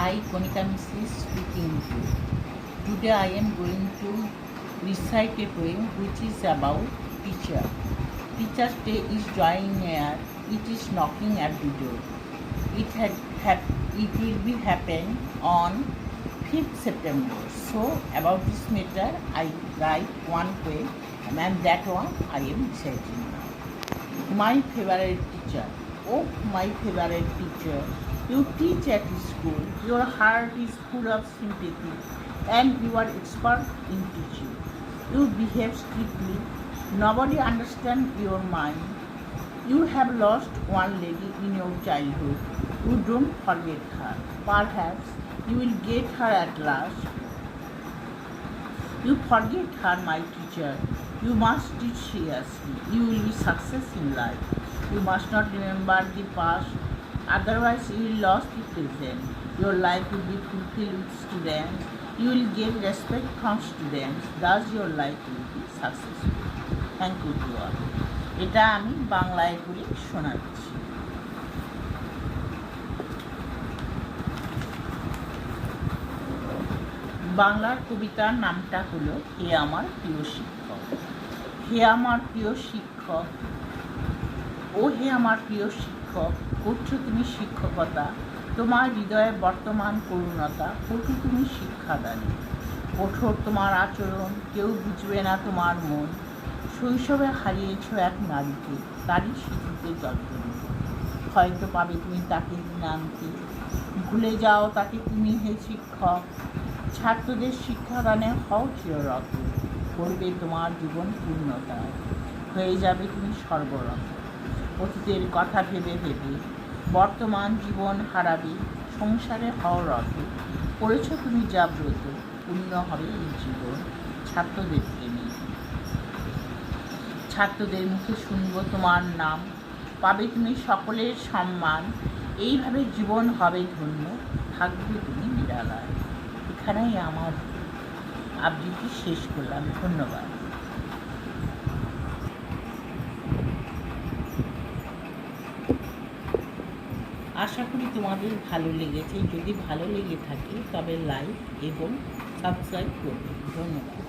I, Konika Misri, speaking to you. Today I am going to recite a poem which is about teacher. Teacher's Day is drawing near. It is knocking at the door. It will be happen on 5th September. So about this matter I write one poem and that one I am reciting now. My favorite teacher. Oh, my favorite teacher. You teach at school. Your heart is full of sympathy and you are expert in teaching. You behave strictly. Nobody understands your mind. You have lost one lady in your childhood. You don't forget her. Perhaps you will get her at last. You forget her, my teacher. You must teach seriously. You will be success in life. You must not remember the past. Otherwise, you will lose the present. Your life will be fulfilled with students. You will get respect from students. Thus, your life will be successful. Thank you to all. এটা আমি বাংলায় করে শোনাচ্ছি। বাংলার কবিতার নামটা হলো হে আমার প্রিয় শিক্ষক। হে আমার প্রিয় শিক্ষক, ও হে আমার প্রিয় শিক্ষক, করছো তুমি শিক্ষকতা। তোমার হৃদয়ে বর্তমান করুণতা, কঠোর তুমি শিক্ষাদানে। কঠোর তোমার আচরণ, কেউ বুঝবে না তোমার মন। শৈশবে হারিয়েছ এক নারীকে, তারই স্মৃতিতে যত্ন নিয়ে। হয়তো পাবে তুমি তাকে দিনান্তে, ভুলে যাও তাকে তুমি হে শিক্ষক। ছাত্রদের শিক্ষাদানে হও চিররত, করবে তোমার জীবন পূর্ণতা। হয়ে যাবে তুমি সর্বরত, অতীতের কথা ভেবে ভেবে বর্তমান জীবন হারাবে। সংসারে হও রত, করেছ তুমি জাগ্রত, পূর্ণ হবে এই জীবন ছাত্রদের প্রেমে। ছাত্রদের মুখে শুনব তোমার নাম, পাবে তুমি সকলের সম্মান। এইভাবে জীবন হবে ধন্য, থাকবে তুমি নিরালায়। এখানেই আমার আবৃত্তি শেষ করলাম। ধন্যবাদ। আশা করি তোমাদের ভালো লেগেছে। যদি ভালো লেগে থাকে তবে লাইক এবং সাবস্ক্রাইব করবে। ধন্যবাদ।